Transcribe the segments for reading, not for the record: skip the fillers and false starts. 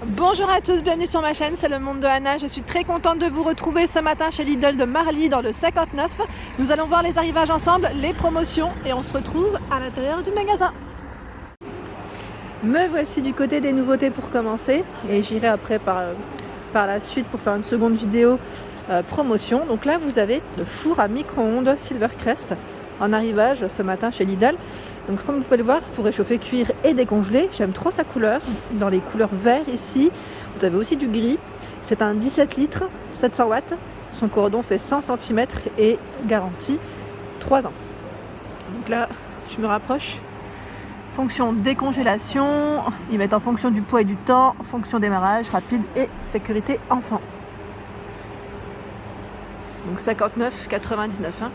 Bonjour à tous, bienvenue sur ma chaîne, c'est le monde de Anna. Je suis très contente de vous retrouver ce matin chez Lidl de Marly dans le 59. Nous allons voir les arrivages ensemble, les promotions et on se retrouve à l'intérieur du magasin. Me voici du côté des nouveautés pour commencer et j'irai après par la suite pour faire une seconde vidéo promotion. Donc là vous avez le four à micro-ondes Silvercrest en arrivage ce matin chez Lidl. Donc comme vous pouvez le voir, pour réchauffer, cuire et décongeler, j'aime trop sa couleur, dans les couleurs vert ici. Vous avez aussi du gris, c'est un 17 litres, 700 watts, son cordon fait 100 cm et garantie 3 ans. Donc là, je me rapproche. Fonction décongélation, ils mettent en fonction du poids et du temps, fonction démarrage, rapide et sécurité enfant. Donc 59,99 hein.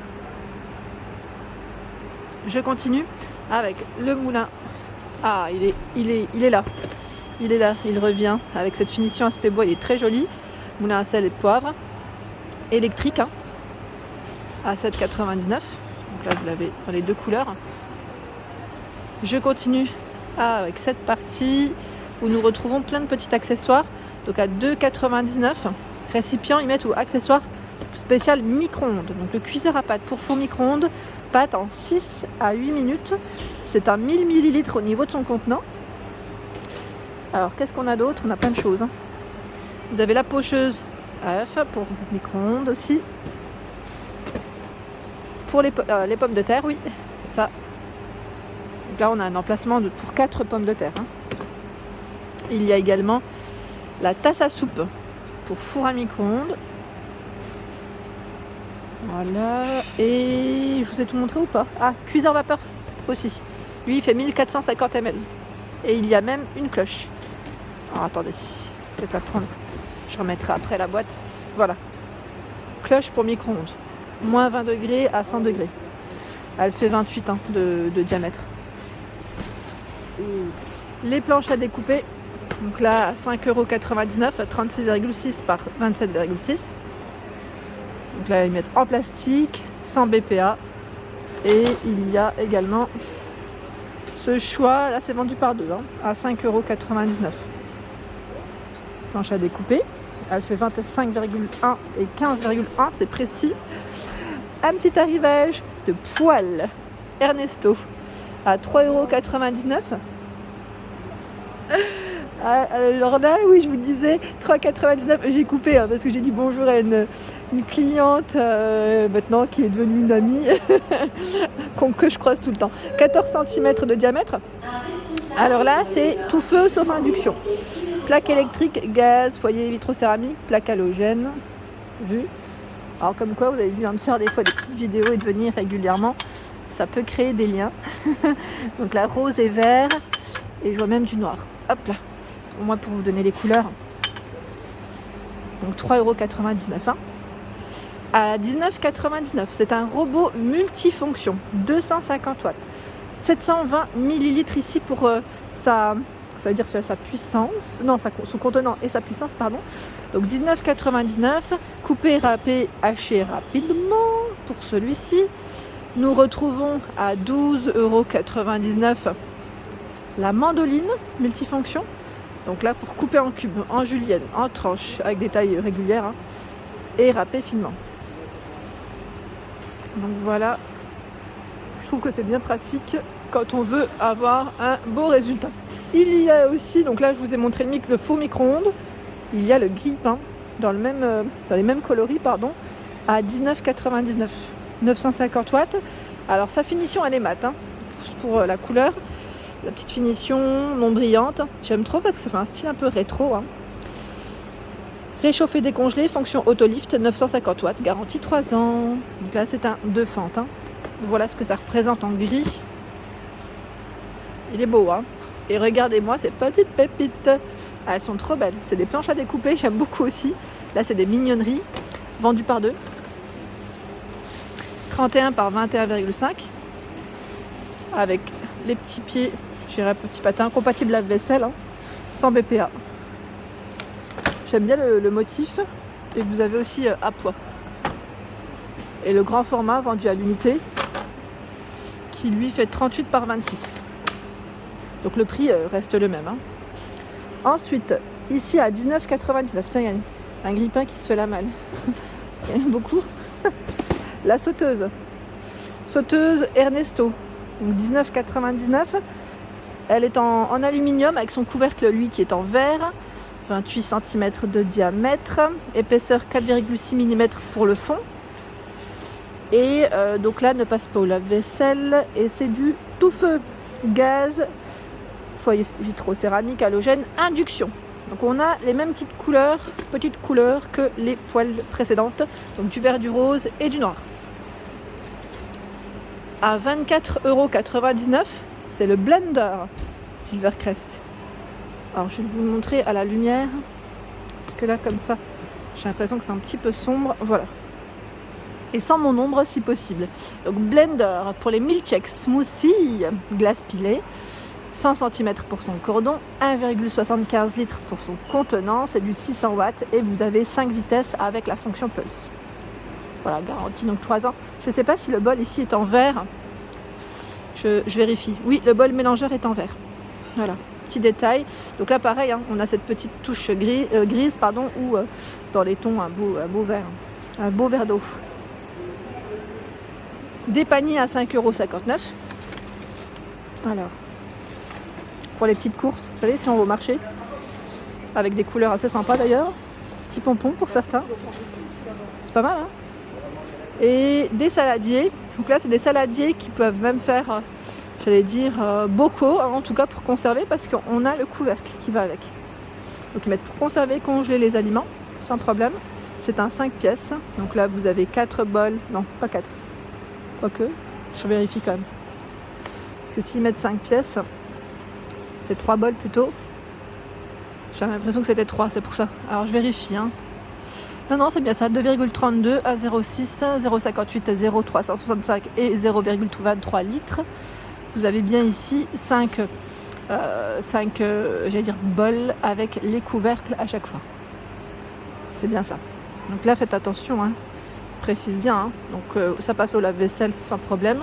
Je continue avec le moulin. Ah, il est là. Il est là, il revient avec cette finition aspect bois, il est très joli. Moulin à sel et poivre. Électrique hein, à 7,99. Donc là vous l'avez dans les deux couleurs. Je continue avec cette partie où nous retrouvons plein de petits accessoires. Donc à 2,99. Récipient, ils mettent ou accessoires spécial micro-ondes. Donc le cuiseur à pâte pour four micro-ondes, pâte en 6 à 8 minutes. C'est un 1000 ml au niveau de son contenant. Alors qu'est-ce qu'on a d'autre? On a plein de choses hein. Vous avez la pocheuse à œuf pour micro-ondes aussi. Pour les pommes de terre, oui, ça. Donc là on a un emplacement pour 4 pommes de terre hein. Il y a également la tasse à soupe pour four à micro-ondes. Voilà, et je vous ai tout montré ou pas? Ah, cuiseur vapeur aussi. Lui, il fait 1450 ml. Et il y a même une cloche. Alors attendez, peut-être la prendre. Je remettrai après la boîte. Voilà. Cloche pour micro-ondes. Moins 20 degrés à 100 degrés. Elle fait 28 de diamètre. Les planches à découper. Donc là, à 5,99 €, 36,6 par 27,6. Donc là, ils mettent en plastique, sans BPA. Et il y a également ce choix, là c'est vendu par deux, hein, à 5,99 €. Planche à découper, elle fait 25,1 et 15,1, c'est précis. Un petit arrivage de poêle Ernesto à 3,99 €. Alors là, oui, je vous disais 3,99 €. J'ai coupé hein, parce que j'ai dit bonjour à une cliente maintenant qui est devenue une amie que je croise tout le temps. 14 cm de diamètre. Alors là, c'est tout feu sauf induction. Plaque électrique, gaz, foyer vitrocéramique, plaque halogène. Vu. Alors comme quoi, vous avez vu de faire des fois des petites vidéos et de venir régulièrement. Ça peut créer des liens. Donc là, rose et vert. Et je vois même du noir. Hop là. Au moins pour vous donner les couleurs. Donc 3,99 € hein. À 19,99 €, c'est un robot multifonction, 250 watts, 720 ml ici pour ça veut dire sa puissance, non, son contenant et sa puissance, pardon. Donc 19,99 €, coupé, râpé, haché rapidement pour celui-ci. Nous retrouvons à 12,99 € la mandoline multifonction. Donc là pour couper en cubes, en julienne, en tranches avec des tailles régulières hein, et râper finement. Donc voilà, je trouve que c'est bien pratique quand on veut avoir un beau résultat. Il y a aussi, donc là je vous ai montré le four micro-ondes, il y a le grille-pain dans les mêmes coloris pardon, à 19,99 €, 950 watts. Alors sa finition elle est mat hein, pour la couleur. La petite finition non brillante, j'aime trop parce que ça fait un style un peu rétro hein. Réchauffer, décongeler, fonction autolift, 950 watts, garantie 3 ans. Donc là c'est un 2 fentes hein. Voilà ce que ça représente en gris. Il est beau hein. Et regardez-moi ces petites pépites. Ah, elles sont trop belles, c'est des planches à découper, j'aime beaucoup aussi. Là c'est des mignonneries, vendues par deux. 31 par 21,5 avec les petits pieds, j'irai petit patin, compatible lave-vaisselle, hein, sans BPA. J'aime bien le motif. Et vous avez aussi à poids. Et le grand format vendu à l'unité, qui lui fait 38 par 26. Donc le prix reste le même. Hein. Ensuite, ici à 19,99. Tiens, il y a un grille-pain qui se fait la malle. Il y en a beaucoup. La sauteuse Ernesto, donc 19,99. Elle est en aluminium avec son couvercle, lui, qui est en verre. 28 cm de diamètre, épaisseur 4,6 mm pour le fond. Et donc là, ne passe pas au lave-vaisselle. Et c'est du tout feu, gaz, foyer vitrocéramique, halogène, induction. Donc on a les mêmes petites couleurs que les poêles précédentes. Donc du vert, du rose et du noir. À 24,99 €, c'est le blender Silvercrest. Alors je vais vous le montrer à la lumière, parce que là comme ça, j'ai l'impression que c'est un petit peu sombre. Voilà. Et sans mon ombre si possible. Donc blender pour les milkshakes, smoothie, glace pilée, 100 cm pour son cordon, 1,75 litres pour son contenant, c'est du 600 watts et vous avez 5 vitesses avec la fonction Pulse. Voilà, garantie donc 3 ans. Je ne sais pas si le bol ici est en verre. Je vérifie. Oui, le bol mélangeur est en verre. Voilà, petit détail. Donc là pareil, hein, on a cette petite touche grise ou dans les tons un beau vert. Un beau verre d'eau. Des paniers à 5,59 €. Alors, pour les petites courses, vous savez, si on va au marché, avec des couleurs assez sympas d'ailleurs, petit pompon pour certains, c'est pas mal, hein. Et des saladiers, donc là c'est des saladiers qui peuvent même faire, bocaux, hein, en tout cas pour conserver, parce qu'on a le couvercle qui va avec. Donc ils mettent pour conserver, congeler les aliments, sans problème. C'est un 5 pièces, donc là vous avez 4 bols, non pas 4, quoique, je vérifie quand même. Parce que s'ils mettent 5 pièces, c'est 3 bols plutôt. J'avais l'impression que c'était 3, c'est pour ça. Alors je vérifie. Hein. Non, c'est bien ça. 2,32 à 0,6, 0,58 à 0,365 et 0,23 litres. Vous avez bien ici 5 bols avec les couvercles à chaque fois. C'est bien ça. Donc là, faites attention. Hein. Je précise bien. Hein. Donc ça passe au lave-vaisselle sans problème.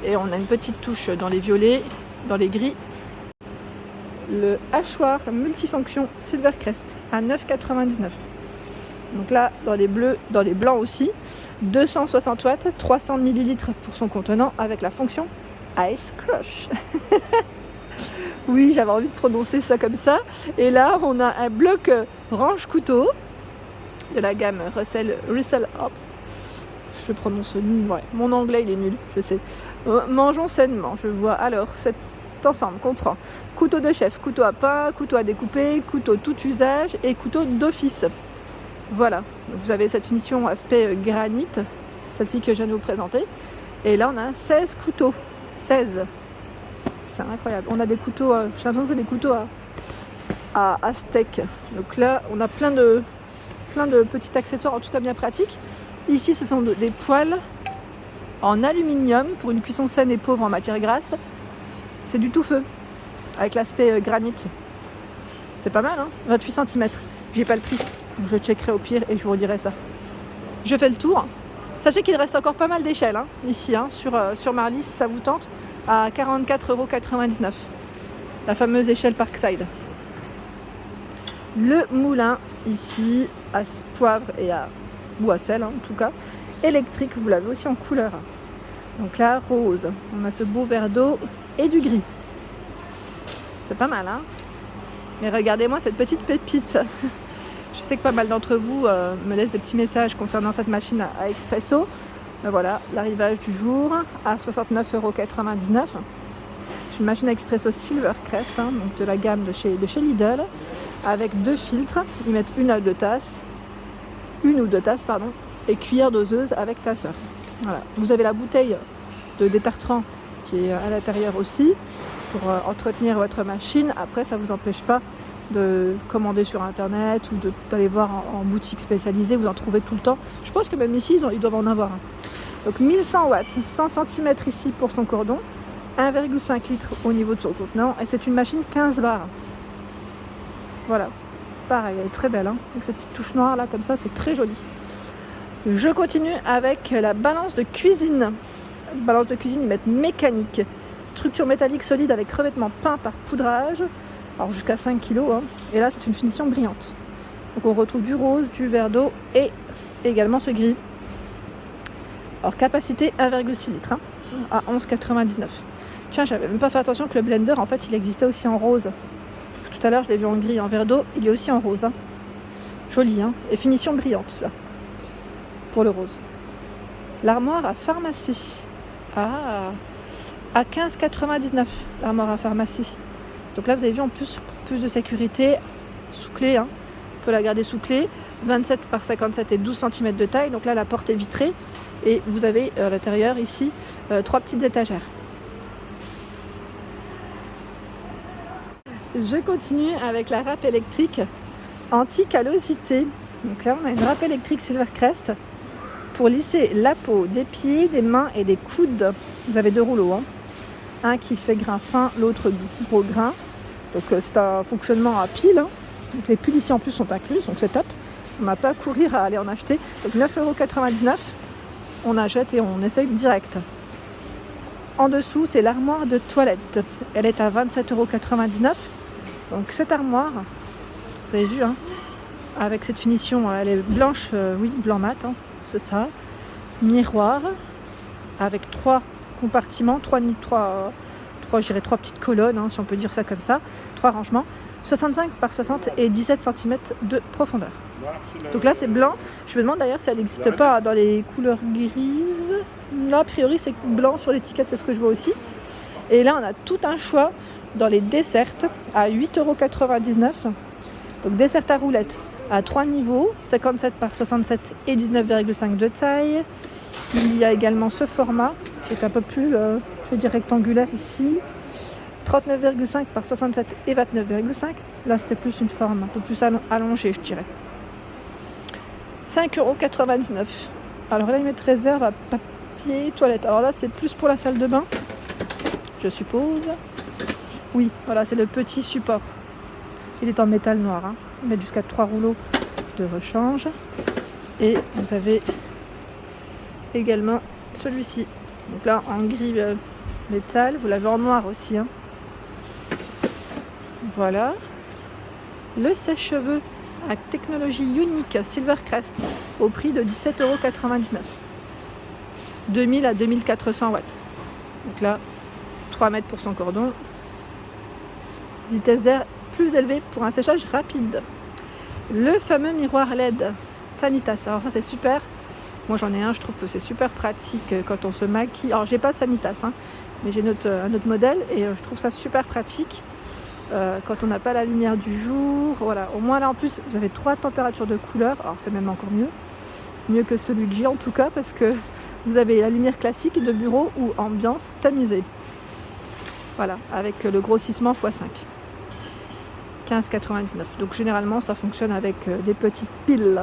Et on a une petite touche dans les violets, dans les gris. Le hachoir multifonction Silvercrest à 9,99. Donc là, dans les bleus, dans les blancs aussi, 260 watts, 300 ml pour son contenant avec la fonction Ice Crush. Oui, j'avais envie de prononcer ça comme ça. Et là, on a un bloc range-couteau de la gamme Russell Hobbs. Je prononce nul, ouais. Mon anglais, il est nul, je sais. Mangeons sainement, je vois. Alors, cet ensemble comprend couteau de chef, couteau à pain, couteau à découper, couteau tout usage et couteau d'office. Voilà, donc vous avez cette finition aspect granit, celle-ci que je viens de vous présenter. Et là, on a 16 couteaux. 16. C'est incroyable. On a des couteaux, j'ai l'impression que c'est des couteaux à steak. Donc là, on a plein de petits accessoires, en tout cas bien pratiques. Ici, ce sont des poêles en aluminium pour une cuisson saine et pauvre en matière grasse. C'est du tout feu, avec l'aspect granit. C'est pas mal, hein, 28 cm. J'ai pas le prix. Donc je checkerai au pire et je vous redirai ça. Je fais le tour. Sachez qu'il reste encore pas mal d'échelles hein, ici hein, sur Marly si ça vous tente, à 44,99 €. La fameuse échelle Parkside. Le moulin ici à poivre ou à sel hein, en tout cas, électrique, vous l'avez aussi en couleur. Donc là, rose. On a ce beau verre d'eau et du gris. C'est pas mal hein. Mais regardez-moi cette petite pépite. Je sais que pas mal d'entre vous me laissent des petits messages concernant cette machine à expresso. Ben voilà, l'arrivage du jour à 69,99 €. C'est une machine à expresso Silvercrest, hein, donc de la gamme de chez Lidl, avec 2 filtres. Ils mettent une ou deux tasses, et cuillère doseuse avec tasseur. Voilà. Vous avez la bouteille de détartrant qui est à l'intérieur aussi pour entretenir votre machine. Après, ça ne vous empêche pas de commander sur internet ou d'aller voir en boutique spécialisée, vous en trouvez tout le temps. Je pense que même ici, ils doivent en avoir un. Donc 1100 watts, 100 cm ici pour son cordon, 1,5 litre au niveau de son contenant, et c'est une machine 15 bars. Voilà, pareil, elle est très belle, hein, avec cette petite touche noire là, comme ça, c'est très joli. Je continue avec la balance de cuisine. Balance de cuisine, ils mettent mécanique. Structure métallique solide avec revêtement peint par poudrage. alors jusqu'à 5 kg, hein. Et là c'est une finition brillante. Donc on retrouve du rose, du vert d'eau et également ce gris. Alors capacité 1,6 litres, hein, à 11,99. Tiens, j'avais même pas fait attention que le blender en fait il existait aussi en rose. Tout à l'heure je l'ai vu en gris, en vert d'eau, il est aussi en rose, hein. Joli, hein, et finition brillante là, pour le rose. L'armoire à pharmacie, à 15,99, l'armoire à pharmacie. Donc là vous avez vu en plus, pour plus de sécurité, sous clé, hein. On peut la garder sous clé, 27 par 57 et 12 cm de taille. Donc là la porte est vitrée et vous avez à l'intérieur ici 3 petites étagères. Je continue avec la râpe électrique anti-callosité. Donc là on a une râpe électrique Silvercrest pour lisser la peau des pieds, des mains et des coudes. Vous avez 2 rouleaux, hein. Un qui fait grain fin, l'autre gros grain. Donc c'est un fonctionnement à pile, hein. Donc les piles ici en plus sont incluses, donc c'est top. On n'a pas à courir à aller en acheter. Donc 9,99 €, on achète et on essaye direct. En dessous c'est l'armoire de toilette. Elle est à 27,99 €. Donc cette armoire, vous avez vu, hein, avec cette finition, elle est blanche, oui, blanc mat, hein, c'est ça. Miroir, avec 3 compartiments, 3 petites colonnes, hein, si on peut dire ça comme ça, 3 rangements, 65 par 60 et 17 cm de profondeur. Donc là c'est blanc. Je me demande d'ailleurs si elle n'existe pas dans les couleurs grises. Là a priori c'est blanc sur l'étiquette, c'est ce que je vois aussi. Et là on a tout un choix dans les desserts à 8,99 €. Donc dessert à roulette à 3 niveaux, 57 par 67 et 19,5 de taille. Il y a également ce format qui est un peu plus, je vais dire rectangulaire ici. 39,5 par 67 et 29,5. Là c'était plus une forme un peu plus allongée, je dirais. 5,99 €. Alors là ils mettent réserve à papier toilette. Alors là c'est plus pour la salle de bain, je suppose. Oui, voilà, c'est le petit support. Il est en métal noir, hein. Ils mettent jusqu'à 3 rouleaux de rechange. Et vous avez également celui-ci. Donc là en gris métal, vous l'avez en noir aussi, hein. Voilà. Le sèche-cheveux à technologie unique Silvercrest au prix de 17,99 €. 2000 à 2400 watts. Donc là, 3 mètres pour son cordon. Vitesse d'air plus élevée pour un séchage rapide. Le fameux miroir LED Sanitas. Alors ça c'est super. Moi j'en ai un, je trouve que c'est super pratique quand on se maquille. Alors j'ai pas Sanitas, hein, mais j'ai un autre modèle et je trouve ça super pratique quand on n'a pas la lumière du jour. Voilà, au moins là en plus vous avez 3 températures de couleur. Alors c'est même encore mieux que celui que j'ai en tout cas, parce que vous avez la lumière classique de bureau ou ambiance tamisée. Voilà, avec le grossissement x5. 15,99 €. Donc généralement ça fonctionne avec des petites piles.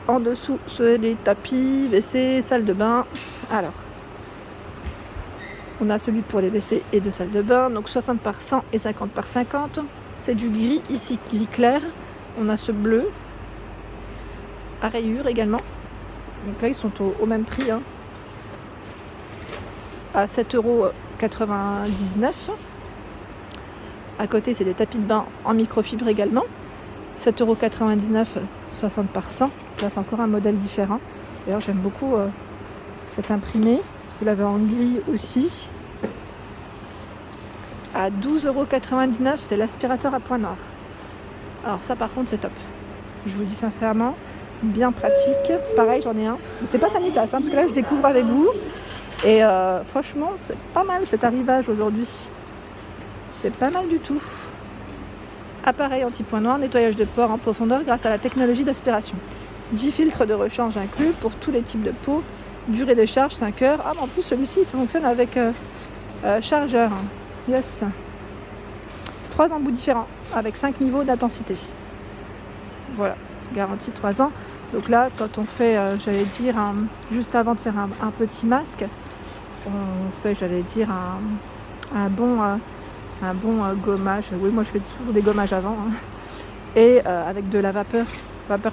En dessous c'est les tapis, WC, salle de bain. Alors on a celui pour les WC et de salle de bain, donc 60 par 100 et 50 par 50. C'est du gris ici, gris clair. On a ce bleu à rayures également. Donc là ils sont au même prix, hein, à 7,99 €. À côté c'est des tapis de bain en microfibre également, 7,99 €, 60 par 100. Là c'est encore un modèle différent. D'ailleurs j'aime beaucoup cet imprimé. Vous l'avez en gris aussi. À 12,99 €, c'est l'aspirateur à point noir. Alors ça par contre c'est top. Je vous dis sincèrement, bien pratique. Pareil j'en ai un. C'est pas Sanitas, hein, parce que là je découvre avec vous. Et franchement c'est pas mal cet arrivage aujourd'hui. C'est pas mal du tout. Appareil anti-point noir, nettoyage de pores en profondeur grâce à la technologie d'aspiration. 10 filtres de rechange inclus pour tous les types de peau. Durée de charge 5 heures. Ah mais en plus celui-ci il fonctionne avec chargeur. Yes. 3 embouts différents avec 5 niveaux d'intensité. Voilà, garantie 3 ans. Donc là quand on fait, j'allais dire, juste avant de faire un petit masque, on fait, j'allais dire, un bon gommage. Oui, moi je fais toujours des gommages avant, hein. Et avec de la vapeur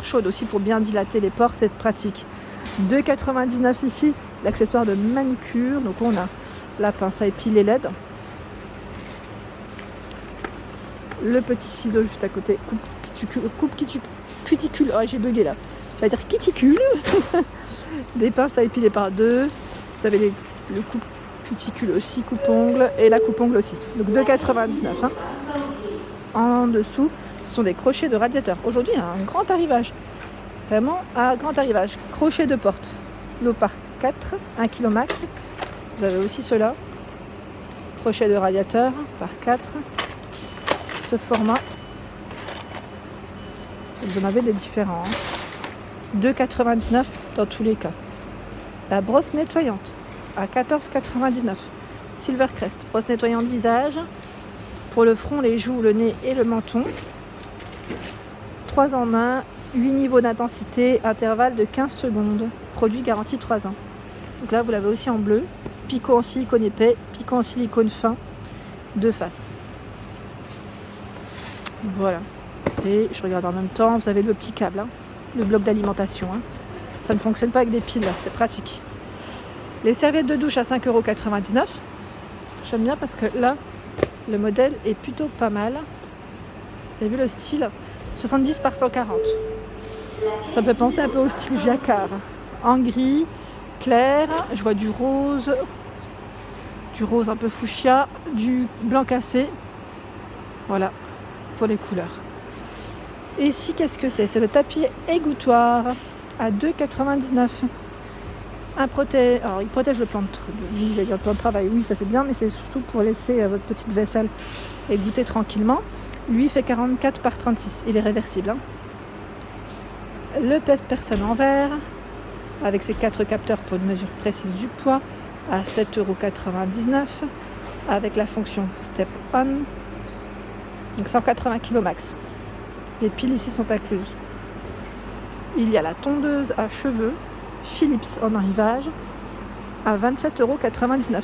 chaude aussi pour bien dilater les pores, c'est pratique. 2,99 € ici, l'accessoire de manucure. Donc on a la pince à épiler LED. Le petit ciseau juste à côté, cuticule, oh, j'ai bugué là, je vais dire cuticule. Des pinces à épiler par deux. Vous avez le coupe cuticule aussi, coupe-ongle, et la coupe-ongle aussi. Donc 2,99 hein. En dessous, ce sont des crochets de radiateur. Aujourd'hui, il y a un grand arrivage. Vraiment un grand arrivage. Crochet de porte. Lot par 4, 1 kg max. Vous avez aussi ceux-là. Crochet de radiateur par 4. Ce format. Vous en avez des différents. Hein. 2,99 dans tous les cas. La brosse nettoyante à 14,99. Silvercrest. Brosse nettoyante visage. Pour le front, les joues, le nez et le menton. 3 en 1. 8 niveaux d'intensité. Intervalle de 15 secondes. Produit garanti 3 ans. Donc là, vous l'avez aussi en bleu. Picot en silicone épais. Picot en silicone fin. 2 faces. Voilà. Et je regarde en même temps. Vous avez le petit câble. Hein, le bloc d'alimentation. Hein. Ça ne fonctionne pas avec des piles. Là, c'est pratique. Les serviettes de douche à 5,99 €. J'aime bien parce que là, le modèle est plutôt pas mal. Vous avez vu le style 70 par 140. Ça me fait penser un peu au style jacquard. En gris, clair, je vois du rose un peu fuchsia, du blanc cassé. Voilà, pour les couleurs. Et ici, qu'est-ce que c'est? C'est le tapis égouttoir à 2,99 €. Alors, il protège le plan de travail. Oui, ça c'est bien, mais c'est surtout pour laisser votre petite vaisselle égoutter tranquillement. Lui, il fait 44 par 36. Il est réversible. Hein. Le pèse-personne en verre, avec ses 4 capteurs pour une mesure précise du poids, à 7,99 €, avec la fonction Step On. Donc 180 kg max. Les piles ici sont incluses. Il y a la tondeuse à cheveux Philips en arrivage à 27,99 €.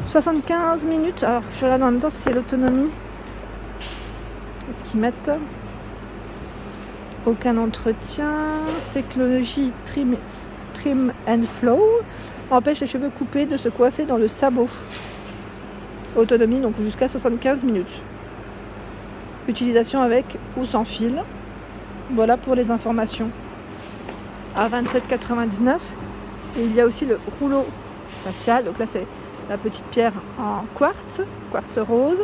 75 minutes. Alors je regarde en même temps si c'est l'autonomie. Qu'est-ce qu'ils mettent? Aucun entretien. Technologie trim and flow. Empêche les cheveux coupés de se coincer dans le sabot. Autonomie donc jusqu'à 75 minutes. Utilisation avec ou sans fil. Voilà pour les informations. À 27,99 €. Et il y a aussi le rouleau facial. Donc là c'est la petite pierre en quartz rose.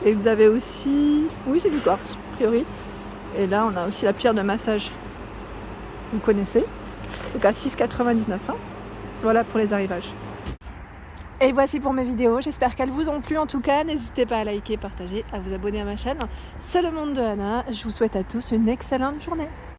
Et vous avez aussi, oui c'est du quartz a priori. Et là on a aussi la pierre de massage. Vous connaissez. Donc à 6,99 €. Hein. Voilà pour les arrivages. Et voici pour mes vidéos, j'espère qu'elles vous ont plu en tout cas, n'hésitez pas à liker, partager, à vous abonner à ma chaîne. C'est le monde de Anna, je vous souhaite à tous une excellente journée.